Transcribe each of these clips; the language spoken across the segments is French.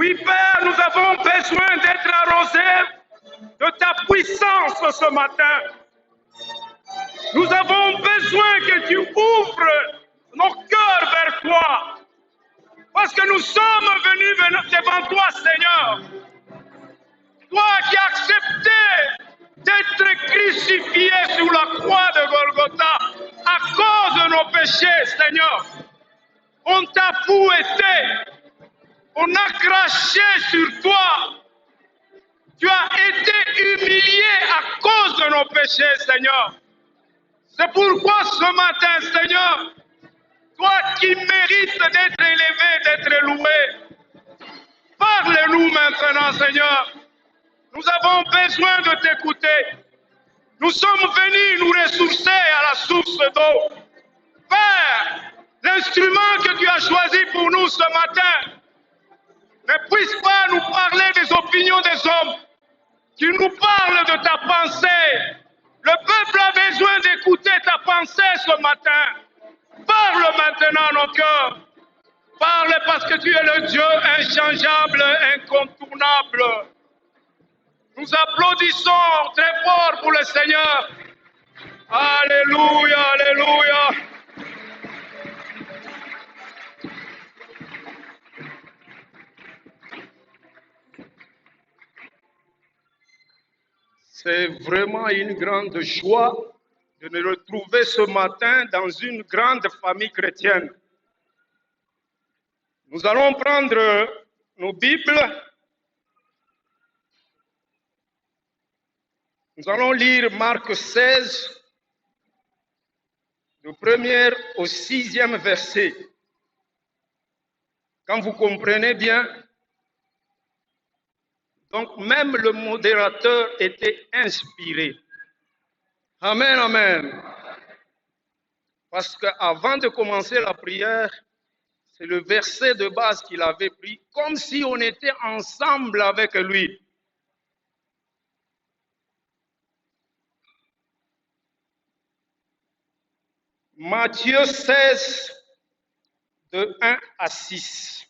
Oui, Père, nous avons besoin d'être arrosés de ta puissance ce matin. Nous avons besoin que tu ouvres nos cœurs vers toi. Parce que nous sommes venus devant toi, Seigneur. Toi qui as accepté d'être crucifié sur la croix de Golgotha à cause de nos péchés, Seigneur. On t'a fouetté. On a craché sur toi. Tu as été humilié à cause de nos péchés, Seigneur. C'est pourquoi ce matin, Seigneur, toi qui mérites d'être élevé, d'être loué, parle-nous maintenant, Seigneur. Nous avons besoin de t'écouter. Nous sommes venus nous ressourcer à la source d'eau. Père, l'instrument que tu as choisi pour nous ce matin ne puisse pas nous parler des opinions des hommes. Tu nous parles de ta pensée. Le peuple a besoin d'écouter ta pensée ce matin. Parle maintenant à nos cœurs. Parle parce que tu es le Dieu inchangeable, incontournable. Nous applaudissons très fort pour le Seigneur. Alléluia, alléluia. C'est vraiment une grande joie de nous retrouver ce matin dans une grande famille chrétienne. Nous allons prendre nos Bibles. Nous allons lire Marc 16, du 1er au 6e verset. Quand vous comprenez bien, donc même le modérateur était inspiré. Amen, amen. Parce qu'avant de commencer la prière, c'est le verset de base qu'il avait pris, comme si on était ensemble avec lui. Matthieu 16, de 1 à 6.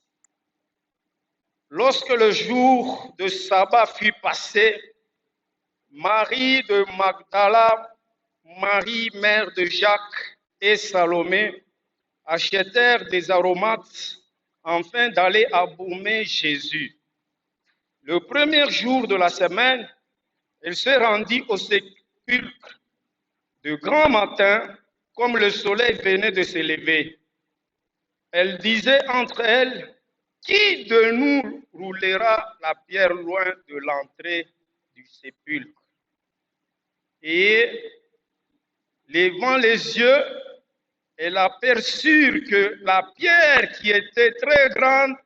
Lorsque le jour de sabbat fut passé, Marie de Magdala, Marie mère de Jacques et Salomé achetèrent des aromates afin d'aller embaumer Jésus. Le premier jour de la semaine, elle se rendit au sépulcre de grand matin, comme le soleil venait de se lever. Elle disait entre elles, « Qui de nous roulera la pierre loin de l'entrée du sépulcre ?» Et, levant les yeux, elle aperçut que la pierre qui était très grande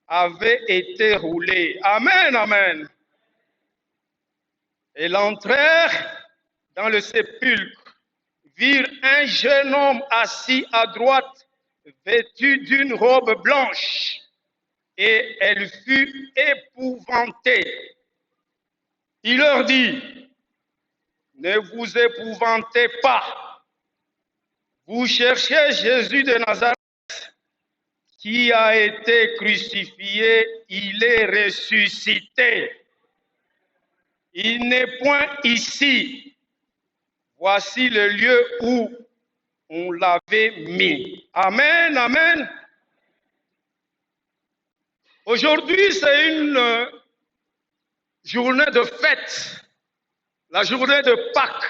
avait été roulée. Amen, amen. Elles entrèrent dans le sépulcre, virent un jeune homme assis à droite, vêtu d'une robe blanche, et elle fut épouvantée. Il leur dit, « Ne vous épouvantez pas. Vous cherchez Jésus de Nazareth, qui a été crucifié, il est ressuscité. Il n'est point ici. Voici le lieu où on l'avait mis. » Amen, amen. Aujourd'hui, c'est une journée de fête, la journée de Pâques.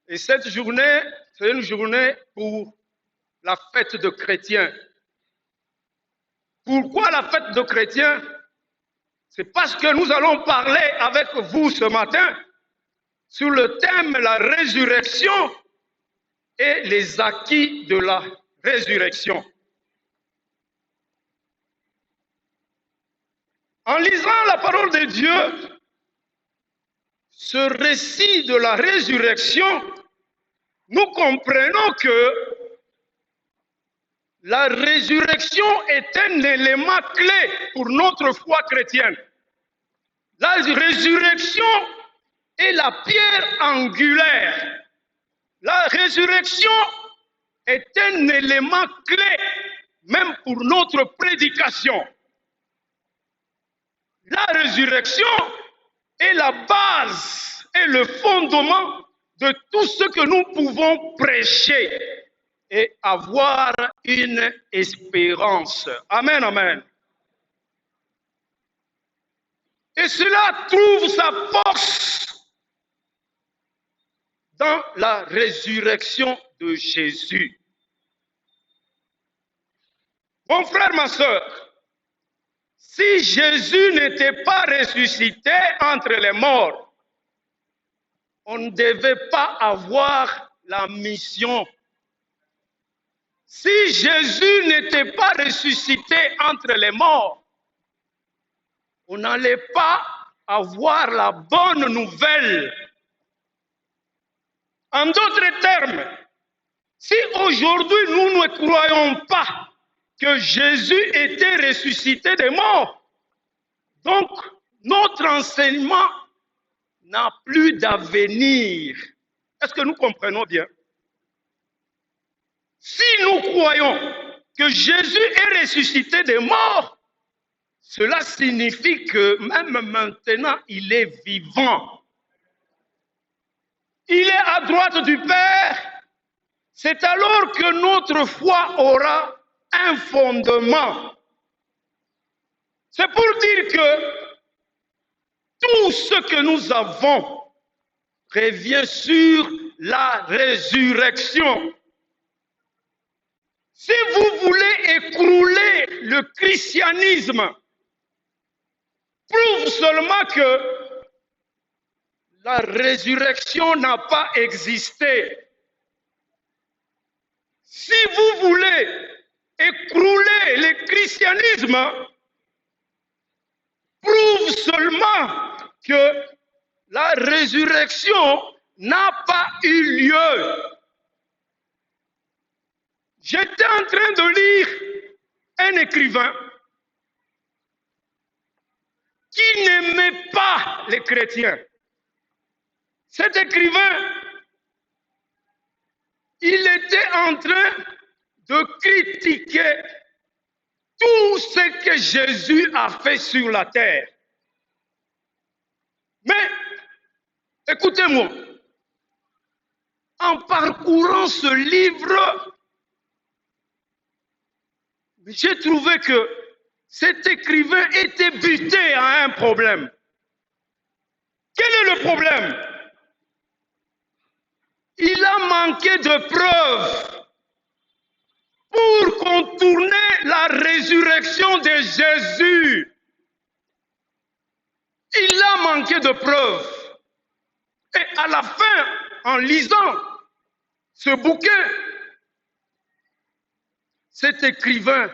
Et cette journée, c'est une journée pour la fête de chrétiens. Pourquoi la fête de chrétiens? C'est parce que nous allons parler avec vous ce matin sur le thème la résurrection et les acquis de la résurrection. En lisant la parole de Dieu, ce récit de la résurrection, nous comprenons que la résurrection est un élément clé pour notre foi chrétienne. La résurrection est la pierre angulaire. La résurrection est un élément clé même pour notre prédication. la résurrection est la base et le fondement de tout ce que nous pouvons prêcher et avoir une espérance. Amen, amen. Et cela trouve sa force dans la résurrection de Jésus. Mon frère, ma soeur, si Jésus n'était pas ressuscité entre les morts, on ne devait pas avoir la mission. Si Jésus n'était pas ressuscité entre les morts, on n'allait pas avoir la bonne nouvelle. En d'autres termes, si aujourd'hui nous ne croyons pas que Jésus était ressuscité des morts, donc notre enseignement n'a plus d'avenir. Est-ce que nous comprenons bien? Si nous croyons que Jésus est ressuscité des morts, cela signifie que même maintenant, il est vivant. Il est à droite du Père. C'est alors que notre foi aura un fondement. C'est pour dire que tout ce que nous avons revient sur la résurrection. Si vous voulez écrouler le christianisme, prouve seulement que la résurrection n'a pas existé. Si vous voulez écrouler le christianisme, prouve seulement que la résurrection n'a pas eu lieu. J'étais en train de lire un écrivain qui n'aimait pas les chrétiens. Cet écrivain, il était en train de critiquer tout ce que Jésus a fait sur la terre. Mais, écoutez-moi, en parcourant ce livre, j'ai trouvé que cet écrivain était buté à un problème. Quel est le problème? Il a manqué de preuves pour contourner la résurrection de Jésus. Il a manqué de preuves. Et à la fin, en lisant ce bouquin, cet écrivain,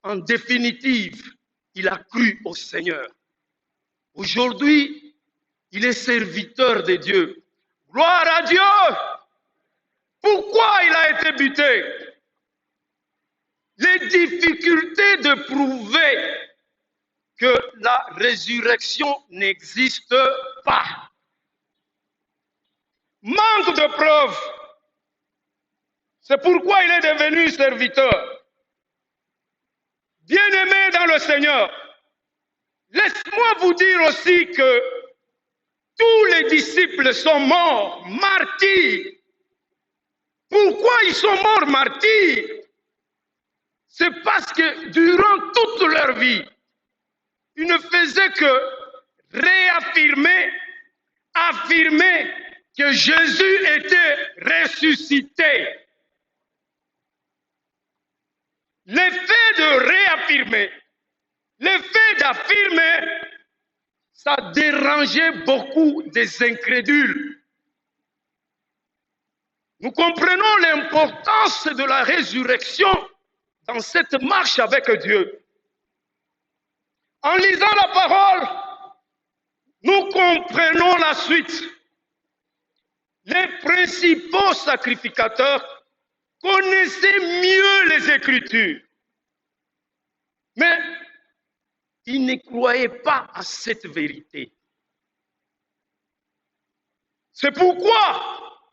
en définitive, il a cru au Seigneur. Aujourd'hui, il est serviteur de Dieu. Gloire à Dieu! Pourquoi il a été buté? Les difficultés de prouver que la résurrection n'existe pas. Manque de preuves. C'est pourquoi il est devenu serviteur. Bien-aimé dans le Seigneur, laisse-moi vous dire aussi que tous les disciples sont morts, martyrs. Pourquoi ils sont morts martyrs? C'est parce que durant toute leur vie, ils ne faisaient que réaffirmer, affirmer que Jésus était ressuscité. L'effet de réaffirmer, l'effet d'affirmer, ça dérangeait beaucoup des incrédules. Nous comprenons l'importance de la résurrection dans cette marche avec Dieu. En lisant la parole, nous comprenons la suite. Les principaux sacrificateurs connaissaient mieux les Écritures. Mais ils ne croyaient pas à cette vérité. C'est pourquoi,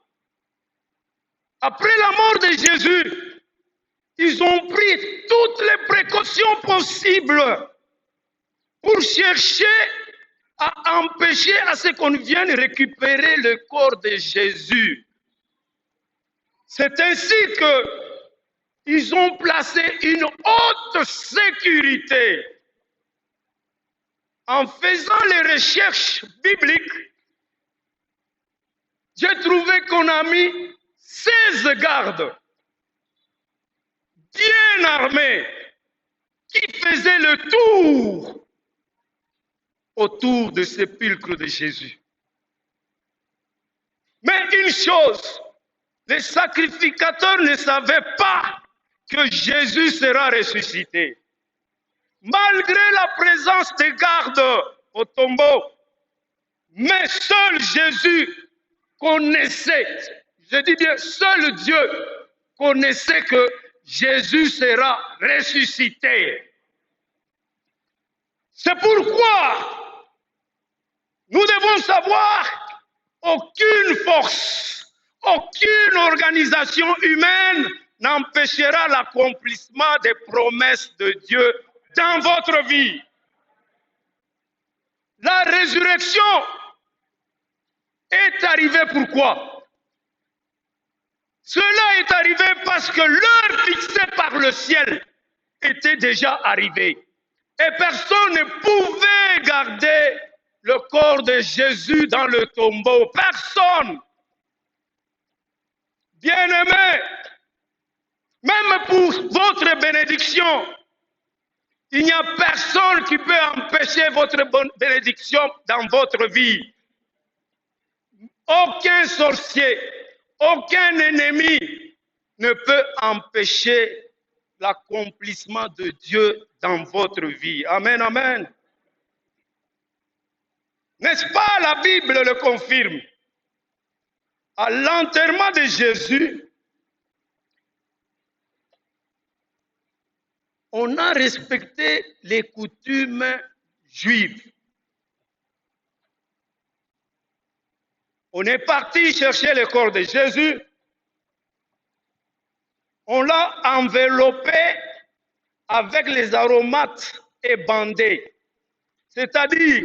après la mort de Jésus, ils ont pris toutes les précautions possibles pour chercher à empêcher à ce qu'on vienne récupérer le corps de Jésus. C'est ainsi qu'ils ont placé une haute sécurité. En faisant les recherches bibliques, j'ai trouvé qu'on a mis 16 gardes bien armés qui faisaient le tour autour du sépulcre de Jésus. Mais une chose, les sacrificateurs ne savaient pas que Jésus sera ressuscité. Malgré la présence des gardes au tombeau, mais seul Jésus connaissait, je dis bien seul Dieu connaissait que Jésus sera ressuscité. C'est pourquoi nous devons savoir aucune force, aucune organisation humaine n'empêchera l'accomplissement des promesses de Dieu dans votre vie. La résurrection est arrivée pourquoi? Cela est arrivé parce que l'heure fixée par le ciel était déjà arrivée. Et personne ne pouvait garder le corps de Jésus dans le tombeau. Personne. Bien-aimés, même pour votre bénédiction, il n'y a personne qui peut empêcher votre bénédiction dans votre vie. Aucun sorcier, aucun ennemi ne peut empêcher l'accomplissement de Dieu dans votre vie. Amen, amen. N'est-ce pas, la Bible le confirme? À l'enterrement de Jésus, on a respecté les coutumes juives. On est parti chercher le corps de Jésus. On l'a enveloppé avec les aromates et bandé. C'est-à-dire,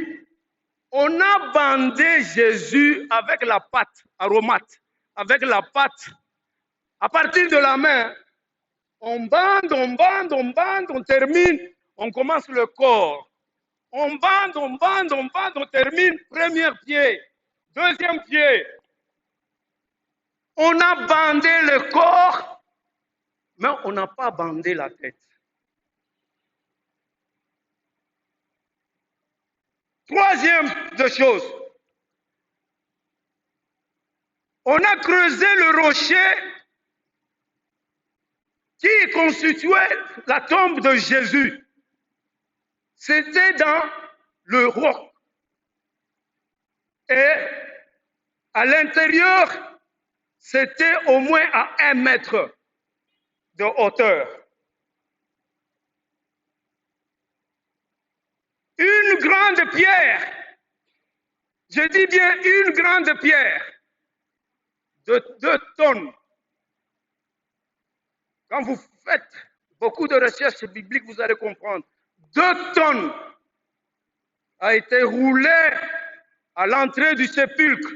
on a bandé Jésus avec la pâte aromate, avec la pâte. À partir de la main, on bande, on termine, on commence le corps. On bande, on termine, premier pied, deuxième pied. On a bandé le corps, mais on n'a pas bandé la tête. Troisième de chose, on a creusé le rocher qui constituait la tombe de Jésus. C'était dans le roc. Et à l'intérieur, c'était au moins à 1 mètre de hauteur. Une grande pierre, je dis bien une grande pierre de 2 tonnes. Quand vous faites beaucoup de recherches bibliques, vous allez comprendre. 2 tonnes a été roulée à l'entrée du sépulcre.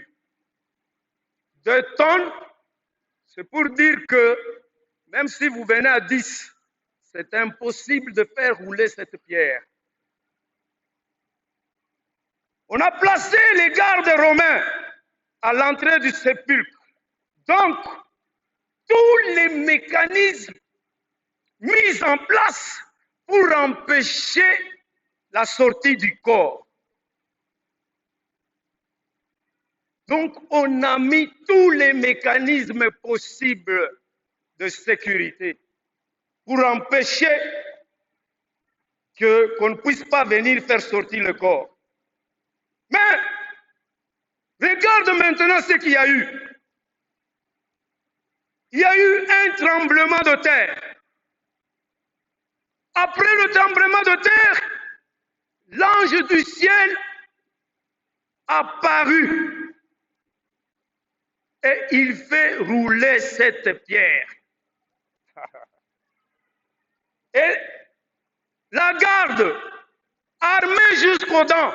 2 tonnes, c'est pour dire que même si vous venez à 10, c'est impossible de faire rouler cette pierre. On a placé les gardes romains à l'entrée du sépulcre. Donc, tous les mécanismes mis en place pour empêcher la sortie du corps. Donc, on a mis tous les mécanismes possibles de sécurité pour empêcher qu'on ne puisse pas venir faire sortir le corps. Mais, regarde maintenant ce qu'il y a eu. Il y a eu un tremblement de terre. Après le tremblement de terre, l'ange du ciel apparut et il fait rouler cette pierre. Et la garde armé jusqu'aux dents,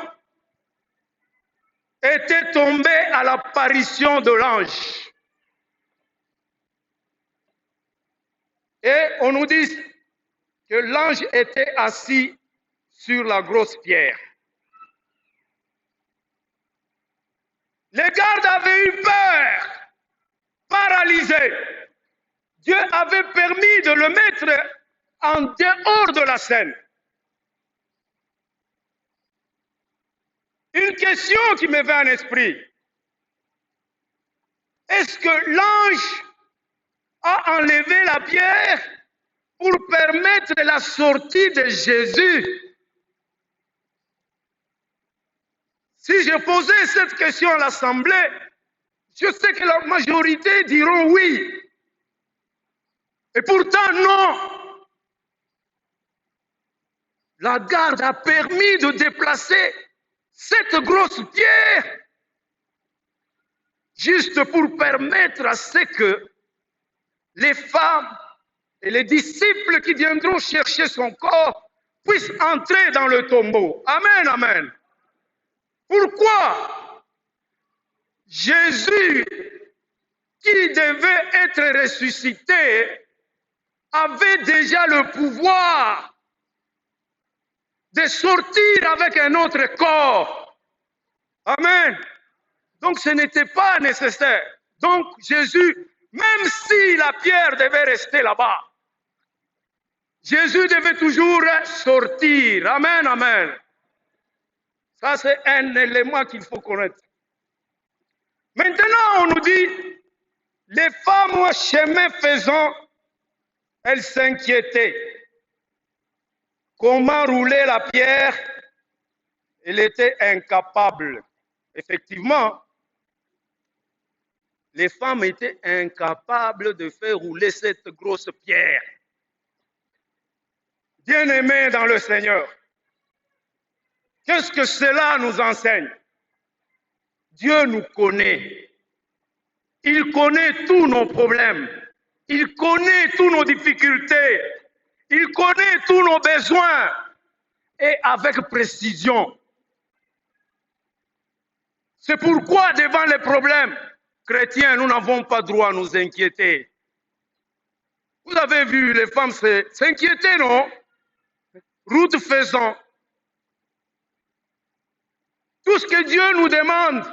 était tombé à l'apparition de l'ange. Et on nous dit que l'ange était assis sur la grosse pierre. Les gardes avaient eu peur, paralysés. Dieu avait permis de le mettre en dehors de la scène. Une question qui me vient à l'esprit. Est-ce que l'ange a enlevé la pierre pour permettre la sortie de Jésus? Si je posais cette question à l'Assemblée, je sais que la majorité diront oui. Et pourtant, non. La garde a permis de déplacer cette grosse pierre juste pour permettre à ce que les femmes et les disciples qui viendront chercher son corps puissent entrer dans le tombeau. Amen, amen. Pourquoi Jésus, qui devait être ressuscité, avait déjà le pouvoir de sortir avec un autre corps. Amen. Donc ce n'était pas nécessaire. Donc Jésus, même si la pierre devait rester là-bas, Jésus devait toujours sortir. Amen, amen. Ça, c'est un élément qu'il faut connaître. Maintenant, on nous dit, les femmes, chemin faisant, elles s'inquiétaient. Comment rouler la pierre? Elle était incapable. Effectivement, les femmes étaient incapables de faire rouler cette grosse pierre. Bien-aimés dans le Seigneur, qu'est-ce que cela nous enseigne? Dieu nous connaît. Il connaît tous nos problèmes. Il connaît toutes nos difficultés. Il connaît tous nos besoins. Et avec précision. C'est pourquoi devant les problèmes chrétiens, nous n'avons pas droit à nous inquiéter. Vous avez vu les femmes s'inquiéter, non? Route faisant. Tout ce que Dieu nous demande,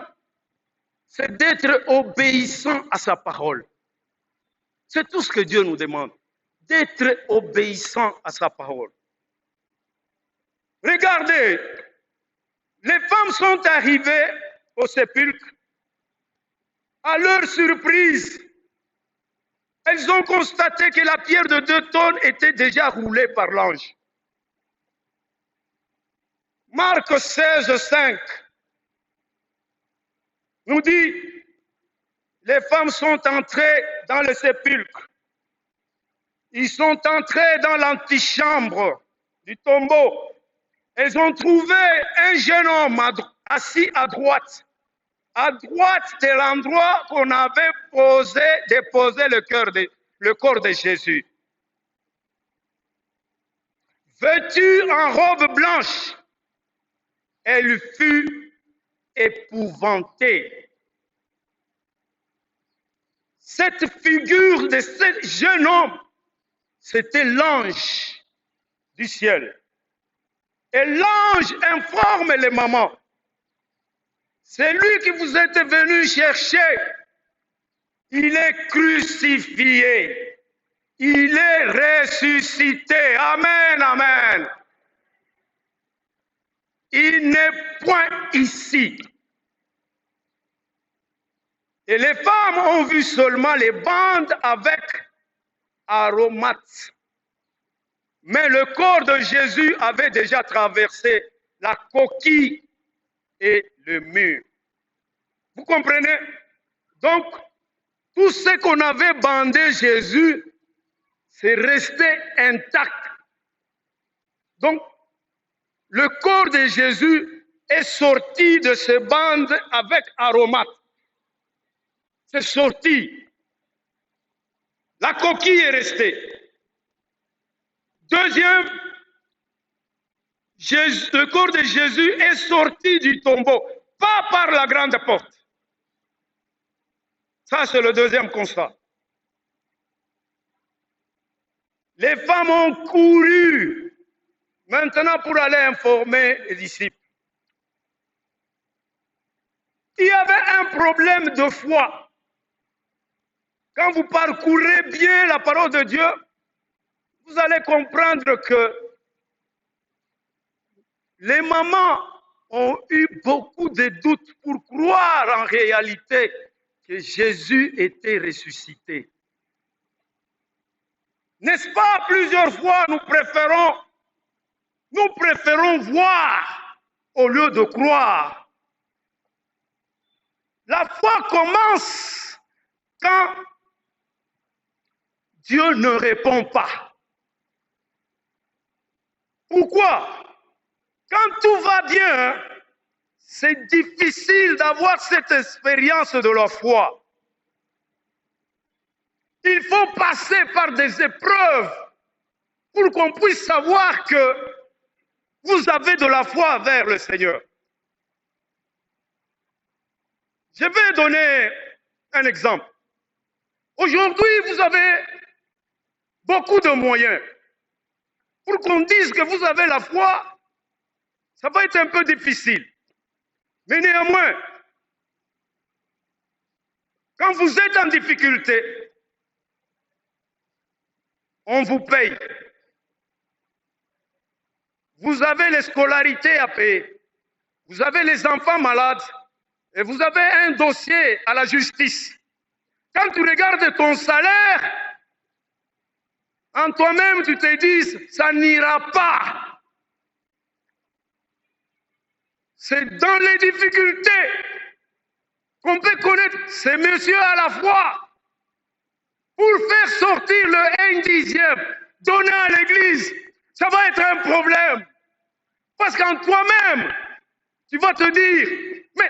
c'est d'être obéissant à sa parole. C'est tout ce que Dieu nous demande, d'être obéissant à sa parole. Regardez, les femmes sont arrivées au sépulcre. À leur surprise, elles ont constaté que la pierre de 2 tonnes était déjà roulée par l'ange. Marc 16, 5 nous dit, les femmes sont entrées dans le sépulcre. Ils sont entrés dans l'antichambre du tombeau. Elles ont trouvé un jeune homme assis à droite de l'endroit qu'on avait déposé le corps de Jésus. Vêtue en robe blanche, elle fut épouvantée. Cette figure de ce jeune homme, c'était l'ange du ciel. Et l'ange informe les mamans. C'est lui qui vous êtes venu chercher. Il est crucifié. Il est ressuscité. Amen, amen. Il n'est point ici. Et les femmes ont vu seulement les bandes avec aromates. Mais le corps de Jésus avait déjà traversé la coquille et le mur. Vous comprenez? Donc, tout ce qu'on avait bandé Jésus, c'est resté intact. Donc, le corps de Jésus est sorti de ces bandes avec aromates. C'est sorti. La coquille est restée. Deuxième, le corps de Jésus est sorti du tombeau, pas par la grande porte. Ça, c'est le deuxième constat. Les femmes ont couru maintenant pour aller informer les disciples. Il y avait un problème de foi. Quand vous parcourez bien la parole de Dieu, vous allez comprendre que les mamans ont eu beaucoup de doutes pour croire en réalité que Jésus était ressuscité. N'est-ce pas, plusieurs fois, nous préférons voir au lieu de croire. La foi commence quand Dieu ne répond pas. Pourquoi? Quand tout va bien, c'est difficile d'avoir cette expérience de la foi. Il faut passer par des épreuves pour qu'on puisse savoir que vous avez de la foi vers le Seigneur. Je vais donner un exemple. Aujourd'hui, vous avez beaucoup de moyens. Pour qu'on dise que vous avez la foi, ça va être un peu difficile. Mais néanmoins, quand vous êtes en difficulté, on vous paye. Vous avez les scolarités à payer. Vous avez les enfants malades. Et vous avez un dossier à la justice. Quand tu regardes ton salaire, en toi-même, tu te dis, ça n'ira pas. C'est dans les difficultés qu'on peut connaître ces messieurs à la foi. Pour faire sortir le 1/10, donner à l'église, ça va être un problème. Parce qu'en toi-même, tu vas te dire, mais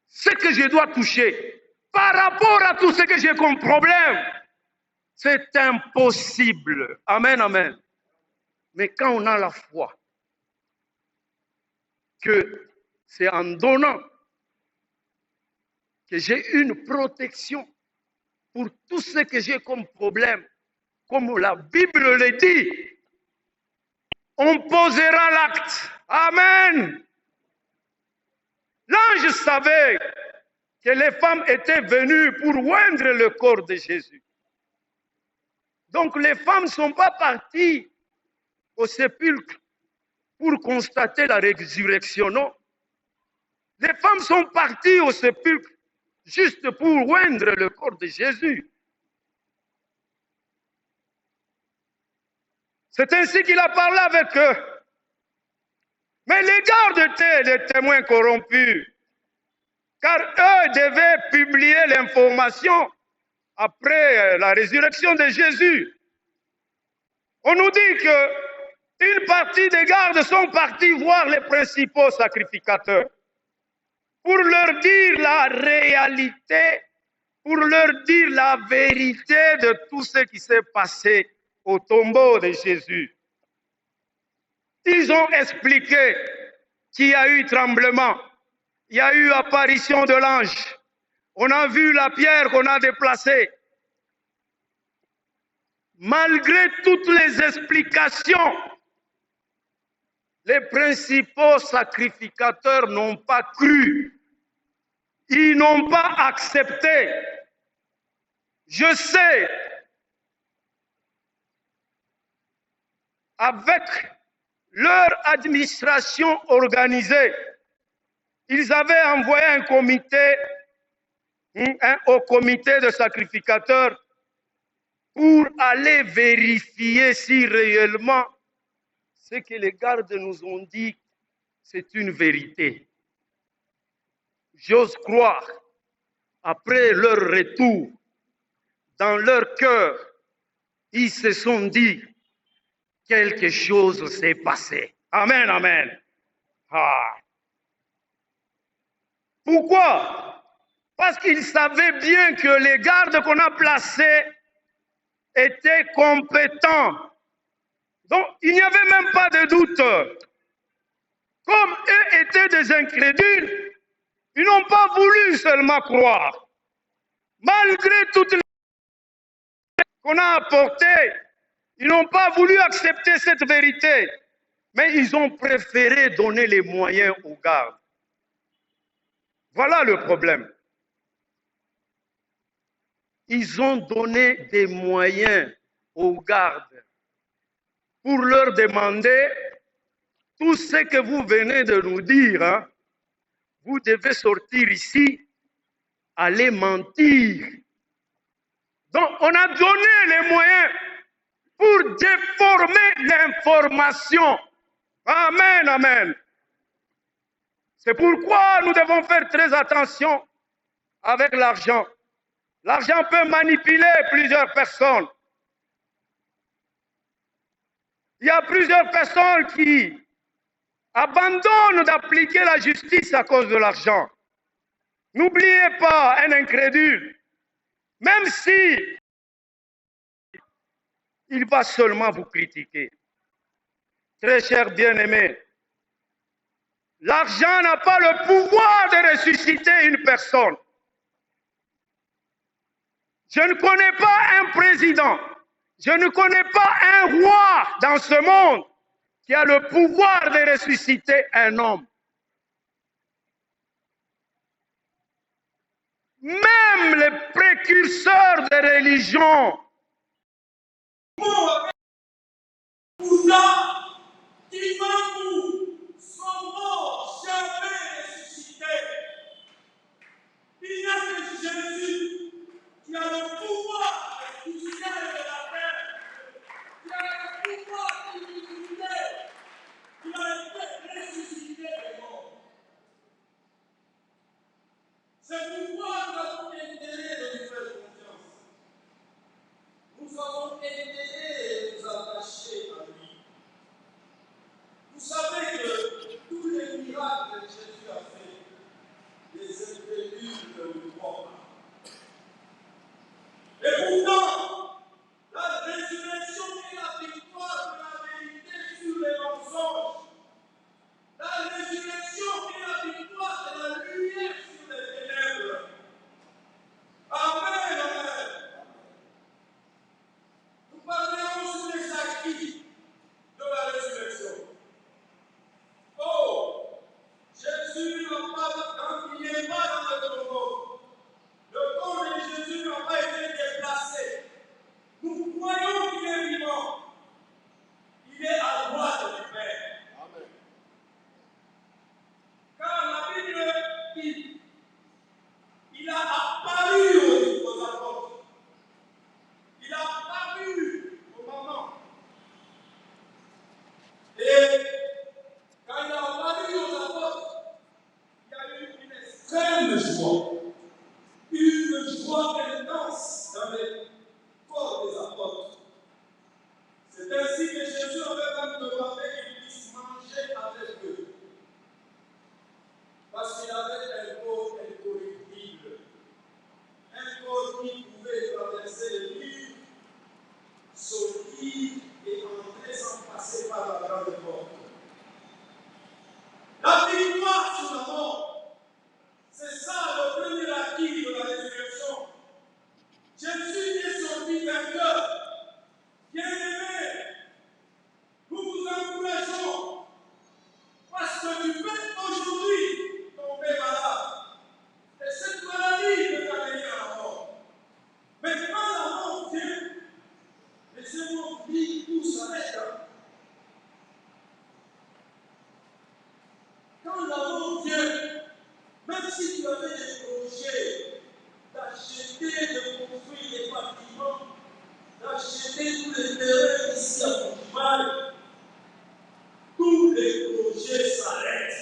ce que je dois toucher, par rapport à tout ce que j'ai comme problème, c'est impossible. Amen, amen. Mais quand on a la foi, que c'est en donnant que j'ai une protection pour tout ce que j'ai comme problème, comme la Bible le dit, on posera l'acte. Amen. L'ange savait que les femmes étaient venues pour oindre le corps de Jésus. Donc les femmes ne sont pas parties au sépulcre pour constater la résurrection, non. Les femmes sont parties au sépulcre juste pour oindre le corps de Jésus. C'est ainsi qu'il a parlé avec eux. Mais les gardes étaient les témoins corrompus, car eux devaient publier l'information après la résurrection de Jésus. On nous dit qu'une partie des gardes sont partis voir les principaux sacrificateurs pour leur dire la réalité, pour leur dire la vérité de tout ce qui s'est passé au tombeau de Jésus. Ils ont expliqué qu'il y a eu tremblement, il y a eu apparition de l'ange, on a vu la pierre qu'on a déplacée. Malgré toutes les explications, les principaux sacrificateurs n'ont pas cru. Ils n'ont pas accepté. Je sais, avec leur administration organisée, ils avaient envoyé un comité, au comité de sacrificateurs pour aller vérifier si réellement ce que les gardes nous ont dit, c'est une vérité. J'ose croire, après leur retour, dans leur cœur, ils se sont dit, quelque chose s'est passé. Amen, amen. Ah. Pourquoi? Parce qu'ils savaient bien que les gardes qu'on a placés étaient compétents. Donc, il n'y avait même pas de doute. étaient des incrédules. Ils n'ont pas voulu seulement croire. Malgré toutes les qu'on a apportées, ils n'ont pas voulu accepter cette vérité. Mais ils ont préféré donner les moyens aux gardes. Voilà le problème. Ils ont donné des moyens aux gardes pour leur demander tout ce que vous venez de nous dire. Hein, vous devez sortir ici, aller mentir. Donc, on a donné les moyens pour déformer l'information. Amen, amen. C'est pourquoi nous devons faire très attention avec l'argent. L'argent peut manipuler plusieurs personnes. Il y a plusieurs personnes qui abandonnent d'appliquer la justice à cause de l'argent. N'oubliez pas, un incrédule, même si il va seulement vous critiquer. Très cher bien-aimé, l'argent n'a pas le pouvoir de ressusciter une personne. Je ne connais pas un président, je ne connais pas un roi dans ce monde qui a le pouvoir de ressusciter un homme. Même les précurseurs des religions. Sont morts, jamais ressuscités. Il n'y a que Jésus qui a le pouvoir du ciel et de la terre, qui a le pouvoir de l'humanité, qui a été ressuscité des morts. C'est pourquoi nous avons intérêt de lui faire confiance. Nous avons intérêt de nous attacher à lui. Vous savez que tous les miracles que Jésus a fait, les incrédules ne le croient pas. Et pourtant, la résurrection est la victoire de la vérité sur les mensonges. La résurrection est la victoire de la lumière sur les ténèbres. Amen, amen. Nous parlerons sur les acquis de la résurrection. Oh, Jésus n'a pas, quand il n'est pas dans le tombeau, le corps de Jésus n'a pas été déplacé. Nous croyons qu'il est vivant. Il est à droite du Père. Amen. Car la Bible dit, il a apparu aux apôtres. Il a apparu aux mamans. Et quand il a apparu aux apôtres, il y a eu une extrême joie. Une joie intense dans les corps des apôtres. C'est ainsi que Jésus avait même demandé qu'ils puissent manger avec eux. Parce qu'il avait un corps incorruptible. Un corps qui pouvait traverser les murs, sortir et entrer sans passer par la grande porte. La victoire sur la mort, c'est ça le premier acquis de la résurrection. Jésus est sorti vainqueur. Bien-aimé, nous vous encourageons parce que tu peux aujourd'hui tomber malade. Et cette maladie peut t'amener à la mort. Mais quand la mort vient, laissez-moi vous dire où s'arrête. Quand la mort vient, même si tu avais des projets d'acheter, de construire des bâtiments, d'acheter tous les terrains ici à Portugal, tous les projets s'arrêtent.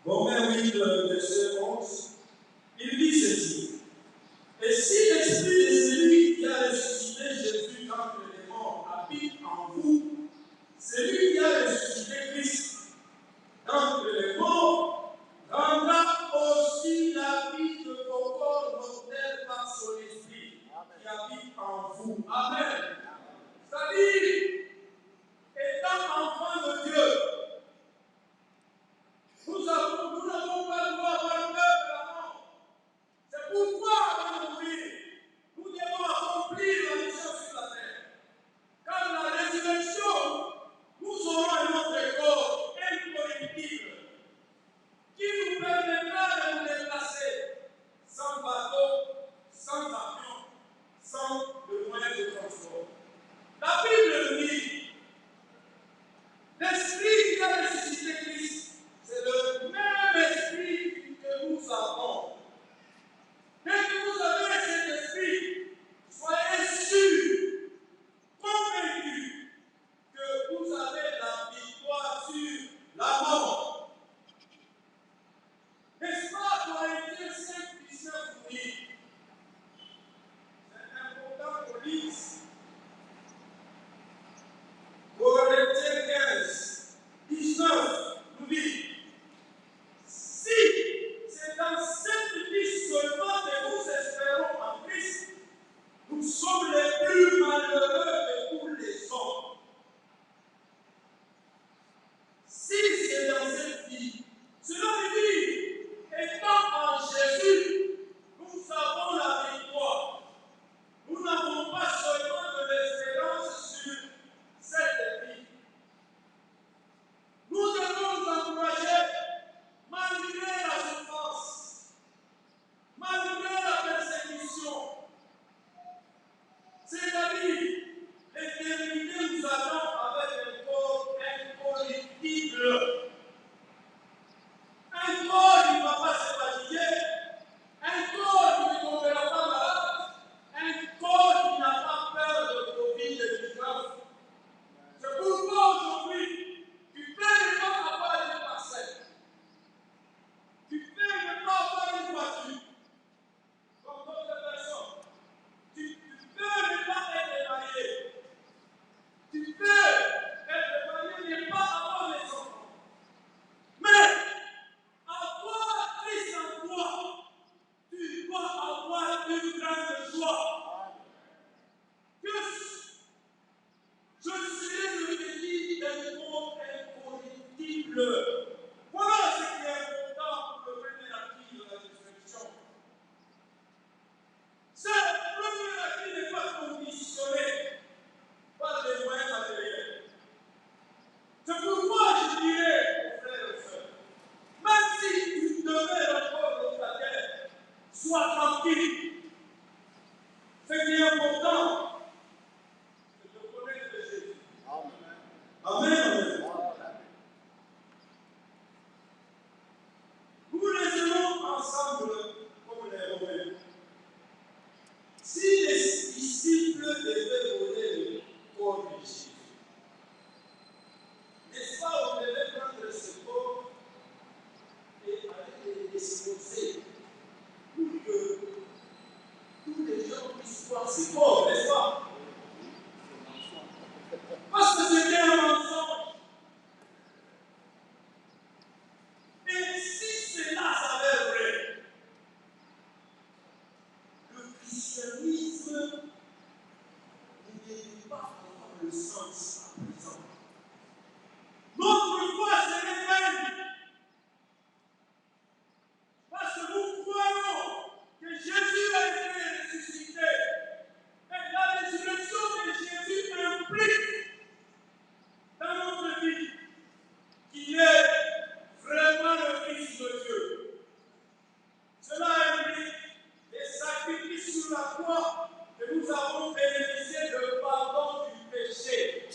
Romains 8, verset 11, il dit ceci. Et si l'esprit de celui qui a ressuscité Jésus d'entre les morts habite en vous, celui qui a ressuscité Christ d'entre les morts rendra aussi la vie de vos corps mortels par son esprit qui habite en vous. Amen. C'est-à-dire, étant enfants de Dieu, nous n'avons pas le droit d'avoir peur de la mort. C'est pourquoi, avant de mourir, nous devons accomplir la mission sur la terre. Car la résurrection, nous aurons un autre corps incorruptible qui nous permettra de nous déplacer sans bateau, sans avion, sans le moyen de transport. La Bible nous dit, l'esprit qui a ressuscité Christ, c'est le même esprit que nous avons. Dès que vous avez cet esprit, soyez sûrs, convaincus que vous avez la victoire sur la mort. N'est-ce pas, Corinthiens 5, 19 vous dit, c'est important qu'on lise. Corinthiens 15, 19 nous dit, si c'est dans cette vie seulement que nous espérons en Christ, nous sommes les plus malheureux de tous les hommes. Si c'est dans cette vie, cela veut dire, étant en Jésus, nous avons la victoire. Nous n'avons pas seulement de l'espérance sur cette vie. Nous devons nous encourager malgré la souffrance, malgré la persécution. C'est-à-dire, l'éternité nous attend avec un corps incorruptible. Un corps qui ne va pas se fatiguer, un corps qui ne tombera pas malade, un corps qui n'a pas peur de Covid-19. C'est pourquoi aujourd'hui, tu peux ne pas avoir une parcelle. Tu peux ne pas avoir une voiture, comme d'autres personnes. Tu peux ne pas être marié. Tu peux être marié, ne pas avoir les enfants. Mais, avoir Christ en toi, tu dois avoir une grande joie. Que je serai le délit d'un corps incorruptible. Voilà ce qui est important pour le premier acquis de la résurrection. Ce premier acquis n'est pas conditionné par les moyens matériels. C'est pourquoi je dirais aux frères et sœurs, même si tu demeures encore dans ta terre, sois tranquille. Ce qui est important, c'est de connaître Jésus. Amen. Amen. Nous raisonnons ensemble comme les Romains. Si les disciples devaient voler le corps de Jésus, n'est-ce pas, on devait prendre ce corps et aller les exposer pour que tous les gens puissent voir ce corps, n'est-ce pas? Parce que c'était un mensonge. Et si cela s'avère vrai, le christianisme ne devait pas avoir le sens à présent. Notre foi serait vaine. Parce que nous croyons que Jésus a été ressuscité. Et la résurrection de Jésus implique dans notre vie qu'il est vraiment le Fils de Dieu. Cela implique les sacrifices sur la croix que nous avons bénéficié de pardon du péché.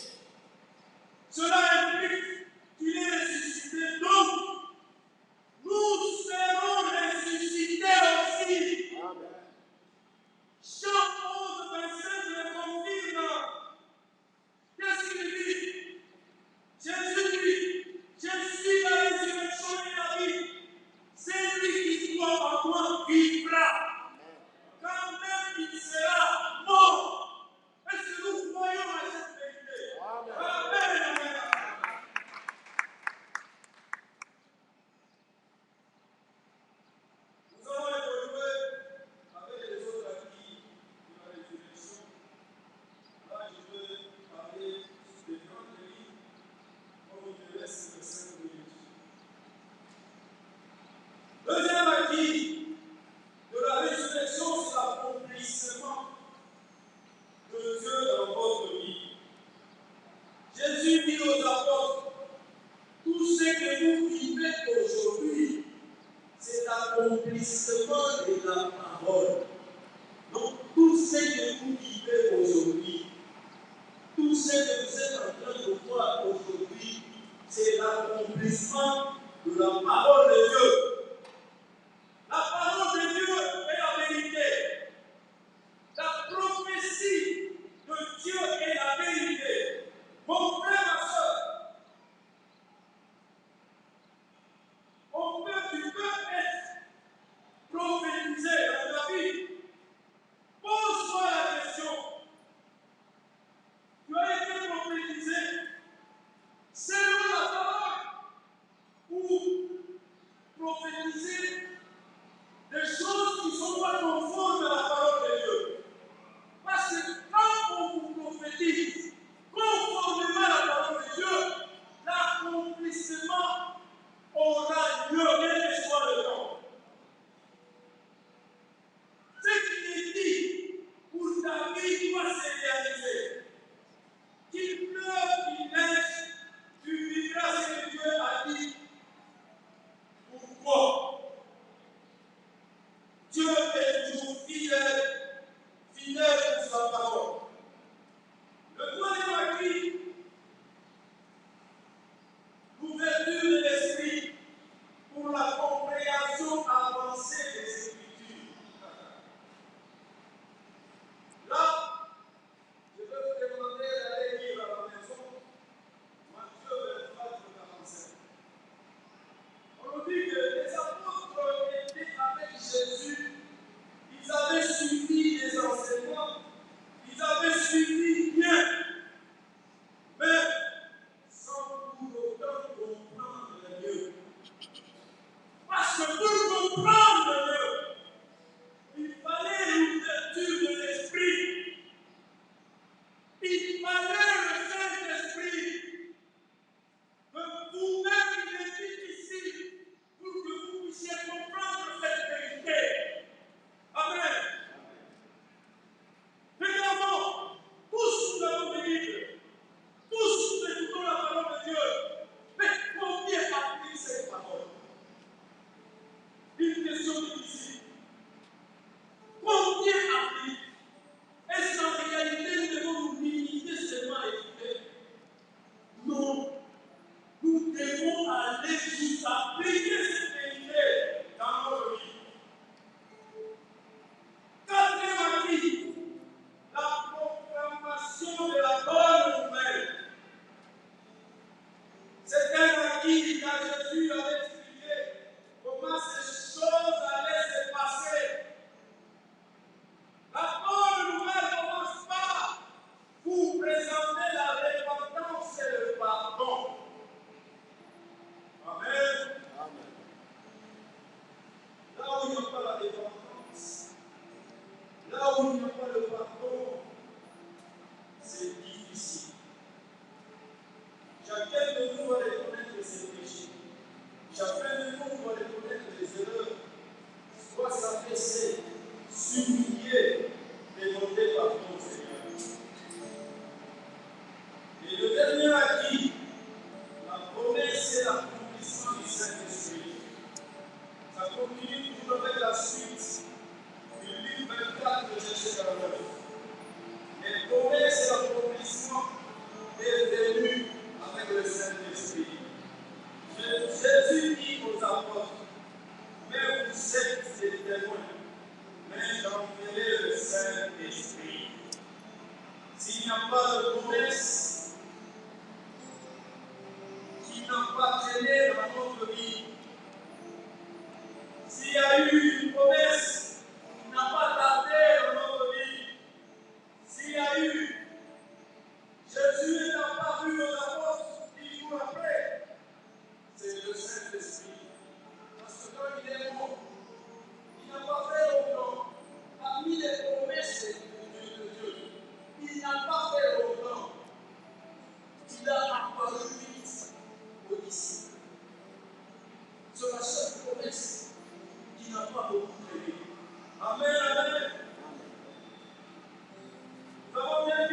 Il fallait le Saint-Esprit que vous-même il est difficile pour que vous puissiez comprendre cette vérité. Amen. Regardons, tous nous avons des livres, tous nous écoutons la parole de Dieu. Mais combien appliquent cette parole? Une question difficile. Combien appliquent? Est-ce qu'en réalité nous devons nous limiter seulement à écouter? Non. Nous devons aller jusqu'à appliquer cette vérité dans notre vie. Quatrième acquis, la proclamation de la bonne nouvelle. C'est un acquis car Jésus avait expliqué comment ces choses allaient se passer. La bonne nouvelle commence par vous présenter la repentance et le pardon. Amen. Là où il n'y a pas la repentance, là où il n'y a pas le pardon, c'est difficile. Chacun de nous va reconnaître ses péchés. Chacun de nous va reconnaître les erreurs. Soit s'affaisser, s'humilier, demander pardon au Seigneur. Et le dernier acquis, la promesse et l'accomplissement du Saint-Esprit. Ça continue toujours avec la suite du livre 24 de Verset 49. Les promesses et l'accomplissement est venu avec le Saint-Esprit. Jésus dit aux apôtres, mais vous êtes des témoins, mais j'enverrai le Saint-Esprit. S'il n'y a pas de promesse qui n'a pas traîné dans notre vie, s'il y a eu une promesse qui n'a pas tardé dans notre vie, s'il y a eu, Jésus n'est apparu aux apôtres 10 jours après, c'est le Saint-Esprit. Parce que quand il est mort, il n'a pas fait longtemps. Parmi les promesses de Dieu, il n'a pas fait longtemps. Il a apparu vite aux disciples. C'est la seule promesse qui n'a pas beaucoup traîné. Amen, amen. Nous avons bien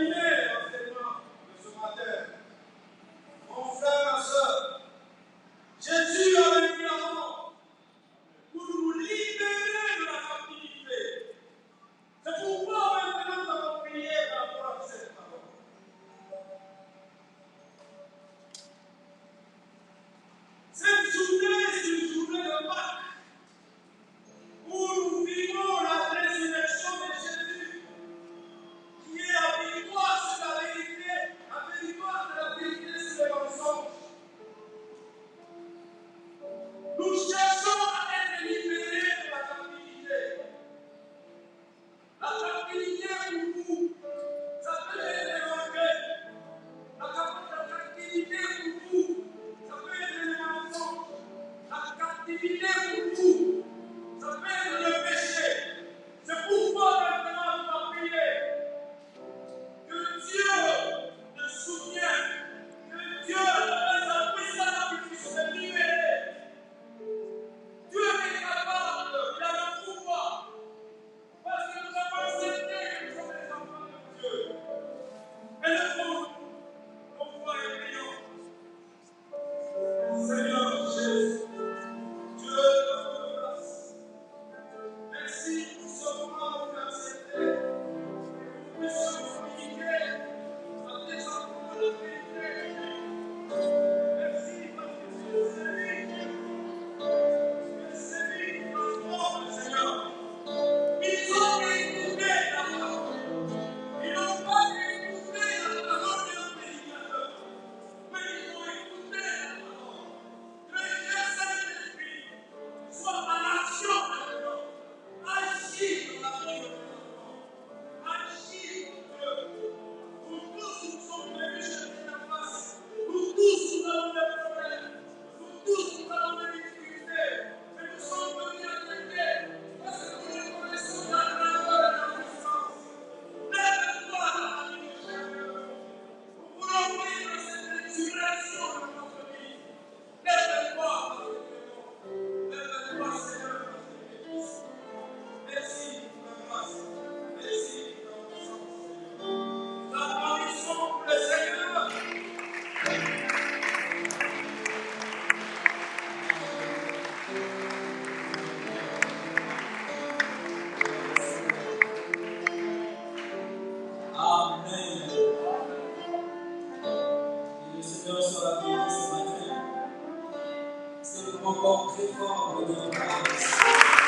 encore très fort de grâce.